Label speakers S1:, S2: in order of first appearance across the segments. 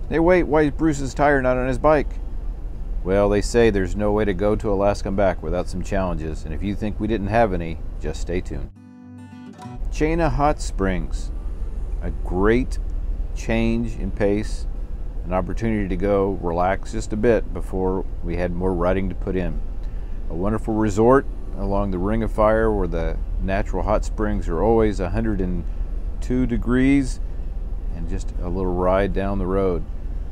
S1: Hey, wait, why is Bruce's tire not on his bike? Well, they say there's no way to go to Alaska and back without some challenges, and if you think we didn't have any, just stay tuned. Chena Hot Springs, a great change in pace, an opportunity to go relax just a bit before we had more riding to put in. A wonderful resort along the Ring of Fire where the natural hot springs are always 102 degrees, and just a little ride down the road.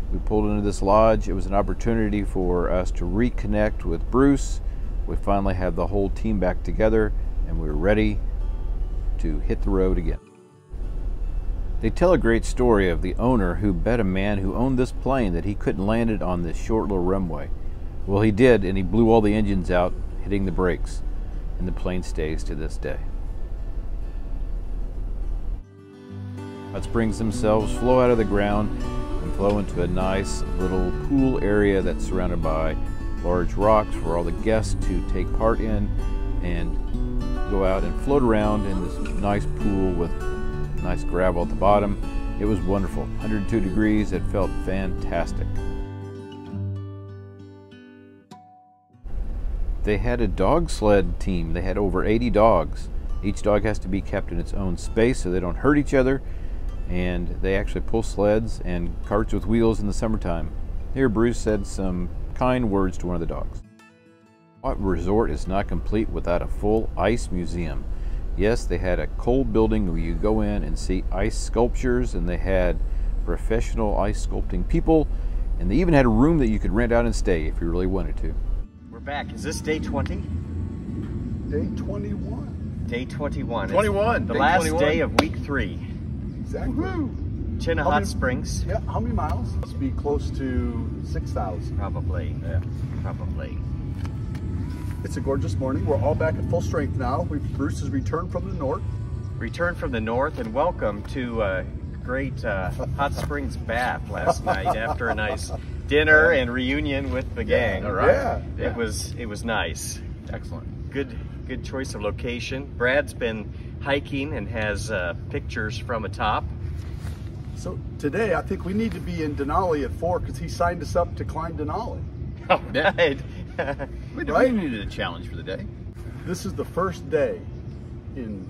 S1: We pulled into this lodge. It was an opportunity for us to reconnect with Bruce. We finally had the whole team back together, and we were ready to hit the road again. They tell a great story of the owner who bet a man who owned this plane that he couldn't land it on this short little runway. Well, he did, and he blew all the engines out, hitting the brakes, and the plane stays to this day. Hot springs themselves flow out of the ground and flow into a nice little pool area that's surrounded by large rocks for all the guests to take part in and go out and float around in this nice pool with nice gravel at the bottom. It was wonderful. 102 degrees, it felt fantastic. They had a dog sled team. They had over 80 dogs. Each dog has to be kept in its own space so they don't hurt each other. And they actually pull sleds and carts with wheels in the summertime. Here, Bruce said some kind words to one of the dogs. What resort is not complete without a full ice museum? Yes, they had a cold building where you go in and see ice sculptures, and they had professional ice sculpting people, and they even had a room that you could rent out and stay if you really wanted to.
S2: We're back. Is this day 20?
S3: Day 21.
S2: Day 21.
S4: 21.
S2: The
S4: day
S2: last
S4: 21.
S2: day of week 3.
S3: Exactly.
S2: Chena Hot Springs.
S3: Yeah, how many miles? Must be close to 6,000.
S2: Probably.
S3: Yeah.
S2: Probably.
S3: It's a gorgeous morning. We're all back at full strength now. Bruce has returned from the north.
S2: Returned from the north, and welcome to a great hot springs bath last night after a nice dinner and reunion with the gang.
S4: All right.
S3: Yeah.
S2: It was nice.
S4: Excellent.
S2: Good choice of location. Brad's been hiking and has pictures from a top.
S3: So today, I think we need to be in Denali at 4 because he signed us up to climb Denali.
S2: All right.
S4: We needed a challenge for the day.
S3: This is the first day in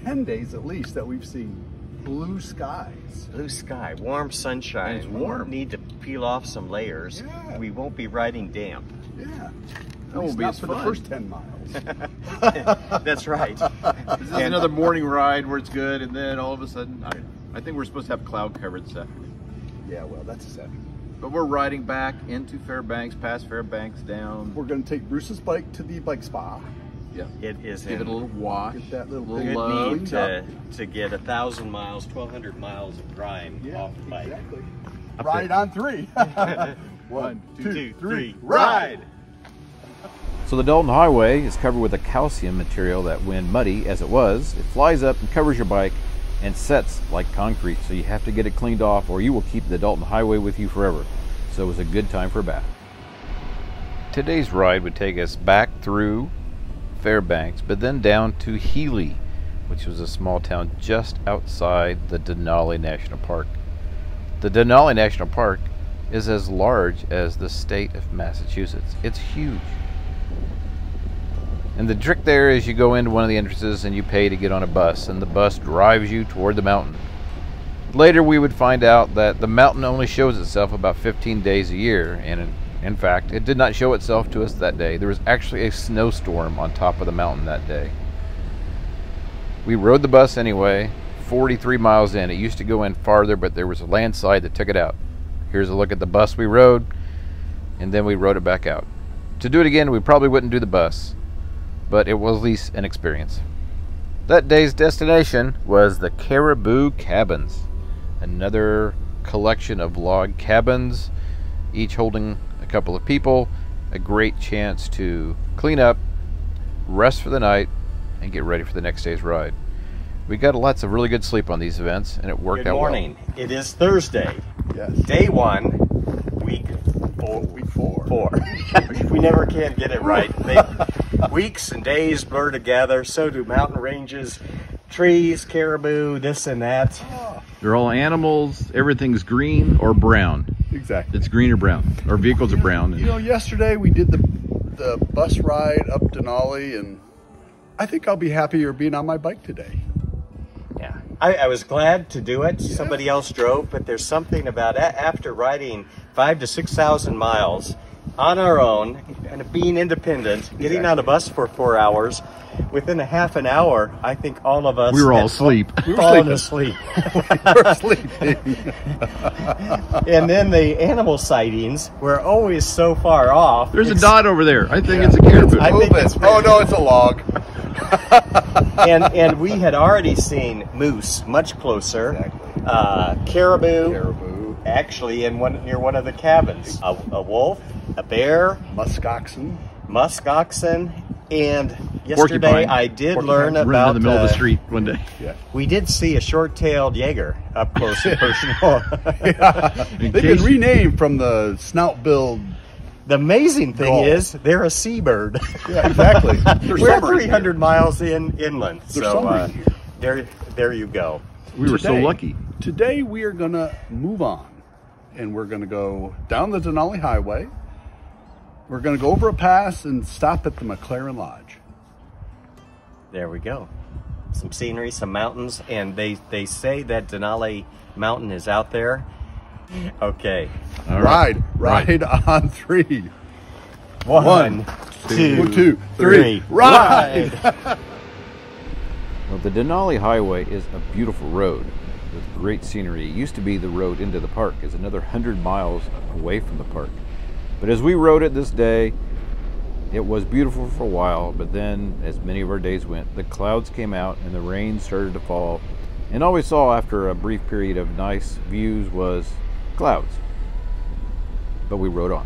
S3: 10 days at least that we've seen blue skies.
S2: Blue sky, warm sunshine.
S4: It's warm.
S2: We need to peel off some layers.
S3: Yeah.
S2: We won't be riding damp.
S3: Yeah.
S4: That won't be
S3: not
S4: as
S3: for
S4: fun.
S3: the first 10 miles.
S2: That's right.
S4: This is another morning ride where it's good, and then all of a sudden, I think we're supposed to have cloud cover this afternoon.
S3: Yeah, well, that's a second.
S4: But we're riding back into Fairbanks, past Fairbanks, down.
S3: We're going to take Bruce's bike to the bike spa.
S4: Yeah.
S2: It is
S4: Give it a little wash.
S3: Get that little
S2: good
S4: love.
S2: need to get 1,000 miles, 1,200 miles of grime off the bike.
S3: Exactly. Ride on 3. 1, 2, 3, ride!
S1: So the Dalton Highway is covered with a calcium material that, when muddy, as it was, it flies up and covers your bike and sets like concrete. So you have to get it cleaned off or you will keep the Dalton Highway with you forever. So it was a good time for a bath. Today's ride would take us back through Fairbanks, but then down to Healy, which was a small town just outside the Denali National Park. The Denali National Park is as large as the state of Massachusetts. It's huge. And the trick there is you go into one of the entrances and you pay to get on a bus, and the bus drives you toward the mountain. Later we would find out that the mountain only shows itself about 15 days a year, and in fact it did not show itself to us that day. There was actually a snowstorm on top of the mountain that day. We rode the bus anyway, 43 miles in. It used to go in farther, but there was a landslide that took it out. Here's a look at the bus we rode, and then we rode it back out. To do it again, we probably wouldn't do the bus, but it was at least an experience. That day's destination was the Caribou Cabins, another collection of log cabins, each holding a couple of people, a great chance to clean up, rest for the night, and get ready for the next day's ride. We got lots of really good sleep on these events, and it worked out well.
S2: Good morning. It is Thursday.
S3: Yes.
S2: Day 1, week 4.
S3: Week 4.
S2: 4. We never can get it right. Weeks and days blur together. So do mountain ranges, trees, caribou, this and that.
S1: They're all animals. Everything's green or brown.
S3: Exactly.
S1: It's green or brown. Our vehicles are brown.
S3: You know, yesterday we did the bus ride up Denali, and I think I'll be happier being on my bike today.
S2: Yeah, I was glad to do it. Somebody else drove, but there's something about after riding 5,000 to 6,000 miles on our own and being independent, getting on a bus for 4 hours. Within a half an hour, I think all of us
S1: We were all asleep.
S3: We were
S2: fallen asleep.
S3: We were sleeping.
S2: And then the animal sightings were always so far off.
S1: There's a dot over there. I think it's a caribou.
S2: I think it's
S3: Oh no, it's a log.
S2: and we had already seen moose much closer.
S3: Exactly.
S2: Caribou. Actually, near one of the cabins. A wolf, a bear, musk oxen, and yesterday
S1: Porcupine.
S2: I did learn
S1: Running
S2: about
S1: in the middle of the street one day.
S3: Yeah.
S2: we did see a short-tailed Jaeger up close and personal.
S3: They've been renamed from the snout billed.
S2: The amazing thing
S3: Gull.
S2: is they're a seabird.
S3: Yeah, exactly. They're
S2: We're
S3: summering
S2: 300 miles inland,
S3: They're
S2: so
S3: summering here.
S2: there you go.
S1: We were so
S3: Today-
S1: lucky.
S3: Today we are gonna move on, and we're gonna go down the Denali Highway. We're gonna go over a pass and stop at the Maclaren Lodge.
S2: There we go. Some scenery, some mountains, and they say that Denali Mountain is out there. Okay.
S1: All right.
S3: Ride on three.
S2: One,
S3: two,
S2: two,
S3: three. Ride!
S1: Well, the Denali Highway is a beautiful road with great scenery. It used to be the road into the park. It's another 100 miles away from the park. But as we rode it this day, it was beautiful for a while, but then as many of our days went, the clouds came out and the rain started to fall. And all we saw after a brief period of nice views was clouds. But we rode on.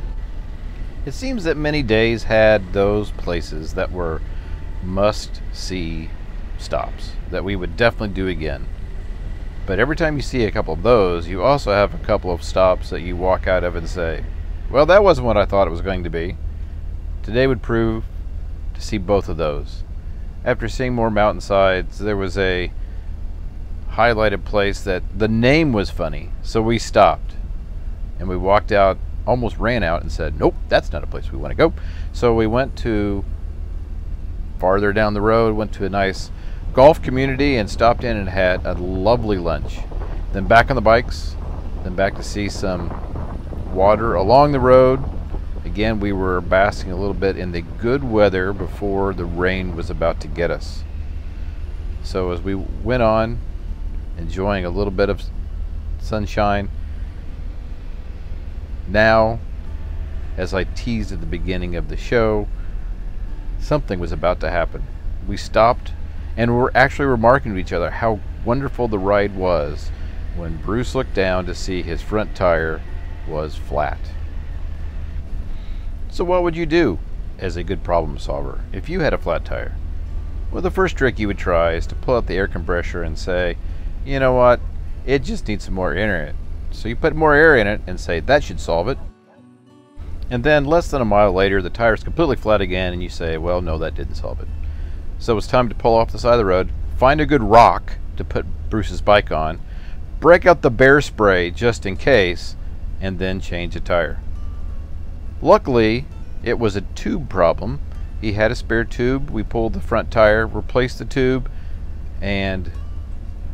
S1: It seems that many days had those places that were must-see stops that we would definitely do again. But every time you see a couple of those, you also have a couple of stops that you walk out of and say, well, that wasn't what I thought it was going to be. Today would prove to see both of those. After seeing more mountainsides, there was a highlighted place that the name was funny, so we stopped and we walked out, almost ran out and said, nope, that's not a place we want to go. So we went to farther down the road, went to a nice golf community and stopped in and had a lovely lunch. Then back on the bikes, then back to see some water along the road. Again, we were basking a little bit in the good weather before the rain was about to get us. So as we went on, enjoying a little bit of sunshine, now, as I teased at the beginning of the show, something was about to happen. We stopped and were actually remarking to each other how wonderful the ride was when Bruce looked down to see his front tire was flat. So what would you do as a good problem solver if you had a flat tire? Well, the first trick you would try is to pull out the air compressor and say, you know what, it just needs some more air in it. So you put more air in it and say, that should solve it. And then less than a mile later, the tire's completely flat again, and you say, well, no, that didn't solve it. So it's time to pull off the side of the road, find a good rock to put Bruce's bike on, break out the bear spray just in case, and then change the tire. Luckily, it was a tube problem. He had a spare tube. We pulled the front tire, replaced the tube, and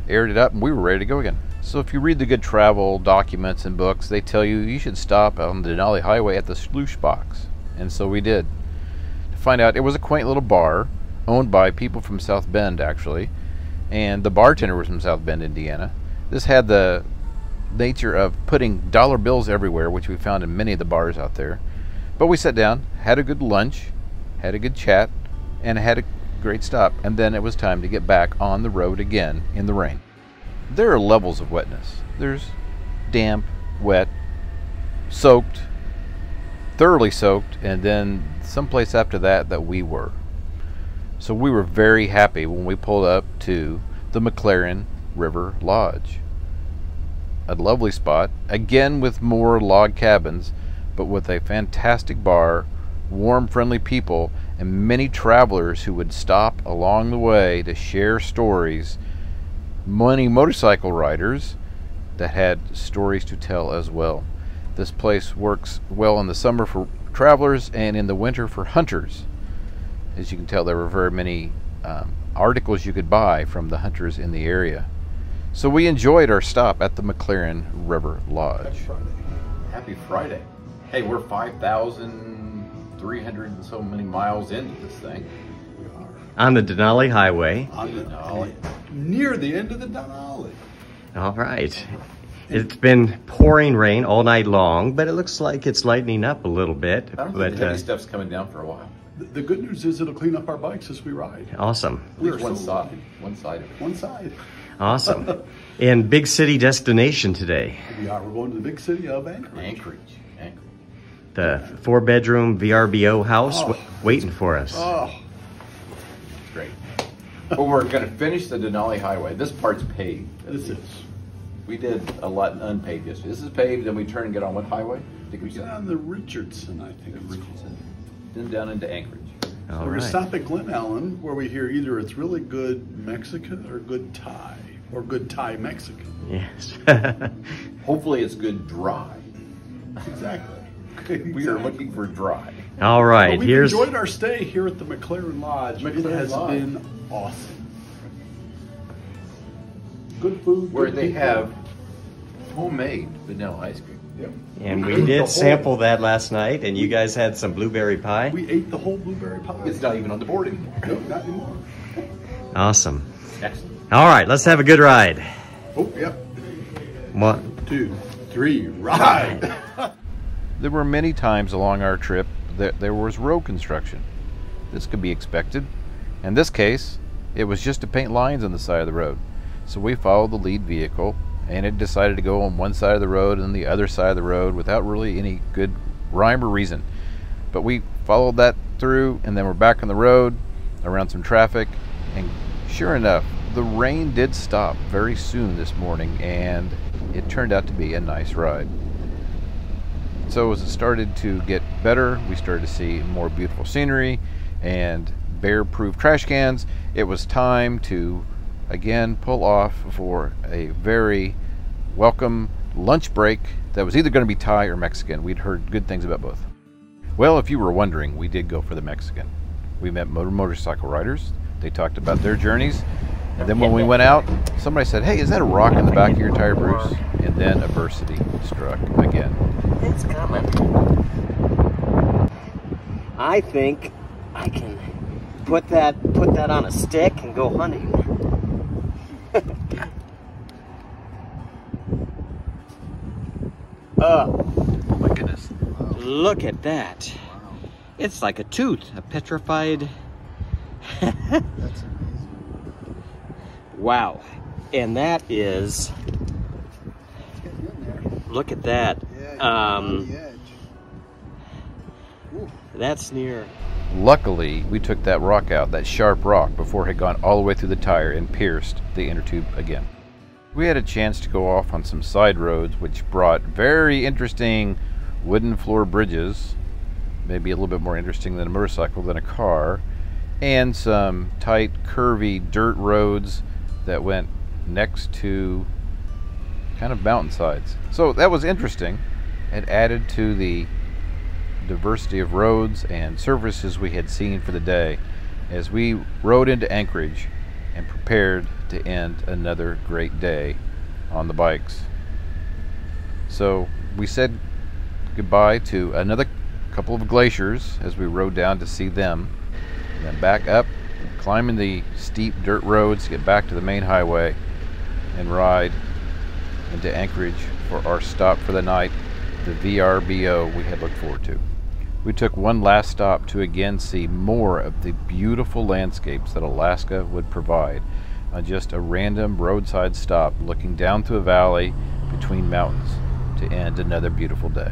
S1: aired it up, and we were ready to go again. So if you read the good travel documents and books, they tell you you should stop on the Denali Highway at the sluice box. And so we did. To find out, it was a quaint little bar owned by people from South Bend, actually. And the bartender was from South Bend, Indiana. This had the nature of putting dollar bills everywhere, which we found in many of the bars out there. But we sat down, had a good lunch, had a good chat, and had a great stop. And then it was time to get back on the road again in the rain. There are levels of wetness. There's damp, wet, soaked, thoroughly soaked, and then someplace after that we were. So we were very happy when we pulled up to the Maclaren River Lodge. A lovely spot, again with more log cabins, but with a fantastic bar, warm, friendly people, and many travelers who would stop along the way to share stories. Many motorcycle riders that had stories to tell as well. This place works well in the summer for travelers and in the winter for hunters. As you can tell, there were very many articles you could buy from the hunters in the area. So we enjoyed our stop at the Maclaren River Lodge.
S3: Happy Friday.
S1: Happy Friday. Hey, we're 5,300 and so many miles into this thing.
S3: We are.
S2: On the Denali Highway.
S3: On the Denali. Near the end of the Denali.
S2: All right. It's been pouring rain all night long, but it looks like it's lightening up a little bit.
S1: I don't think the heavy stuff's coming down for a while.
S3: The good news is it'll clean up our bikes as we ride.
S2: Awesome.
S1: At least one side. One side of it.
S3: One side.
S2: Awesome. And big city destination today.
S3: We are. We're going to the big city of Anchorage.
S1: Anchorage.
S2: The 4-bedroom VRBO house waiting for us.
S3: Oh,
S1: Great. Well, we're going to finish the Denali Highway. This part's paved.
S3: this is.
S1: We did a lot unpaved yesterday. This is paved, then we turn and get on what highway? I think we
S3: We're
S1: said
S3: on the Richardson, I think. It's
S1: Richardson. Then down into Anchorage.
S2: All
S3: We're going
S2: right.
S3: to stop at Glen Ellen, where we hear either it's really good Mexican or good Thai, or good Thai Mexican.
S2: Yes.
S1: Hopefully it's good dry.
S3: Exactly.
S1: We are looking for dry.
S2: All right.
S3: Well, we've
S2: Here's
S3: enjoyed our stay here at the Maclaren Lodge. It
S1: Maclaren
S3: has
S1: Lodge.
S3: been awesome. Good food.
S1: Where
S3: good
S1: they
S3: people.
S1: have homemade vanilla ice cream.
S3: Yep.
S2: and we
S3: ate the
S2: did
S3: whole-
S2: sample that last night, and you guys had some blueberry pie.
S3: We ate the whole blueberry pie.
S1: It's not even on the board anymore.
S3: Nope, not anymore.
S2: Awesome.
S1: Excellent.
S2: All right, let's have a good ride.
S3: Oh, yep.
S2: 1,
S3: 2, 3, ride.
S1: There were many times along our trip that there was road construction. This could be expected. In this case, it was just to paint lines on the side of the road. So we followed the lead vehicle, and it decided to go on one side of the road and the other side of the road without really any good rhyme or reason. But we followed that through, and then we're back on the road around some traffic, and sure enough, the rain did stop very soon this morning, and it turned out to be a nice ride. So as it started to get better, we started to see more beautiful scenery and bear-proof trash cans. It was time to again pull off for a very welcome lunch break that was either going to be Thai or Mexican. We'd heard good things about both. Well, if you were wondering, we did go for the Mexican. We met motorcycle riders. They talked about their journeys. And then when we went out, somebody said, "Hey, is that a rock in the back of your tire, Bruce?" And then adversity struck again.
S2: It's coming. I think I can put that on a stick and go hunting.
S1: Oh my goodness.
S2: Look at that. It's like a tooth, a petrified.
S3: That's amazing.
S2: Wow. And that is, look at that. That's near.
S1: Luckily, we took that rock out, that sharp rock, before it had gone all the way through the tire and pierced the inner tube again. We had a chance to go off on some side roads, which brought very interesting wooden floor bridges, maybe a little bit more interesting than a motorcycle than a car, and some tight, curvy dirt roads that went next to kind of mountainsides. So that was interesting. It added to the diversity of roads and surfaces we had seen for the day as we rode into Anchorage and prepared to end another great day on the bikes. So we said goodbye to another couple of glaciers as we rode down to see them, and then back up, climbing the steep dirt roads to get back to the main highway and ride into Anchorage for our stop for the night, the VRBO we had looked forward to. We took one last stop to again see more of the beautiful landscapes that Alaska would provide on just a random roadside stop looking down through a valley between mountains to end another beautiful day.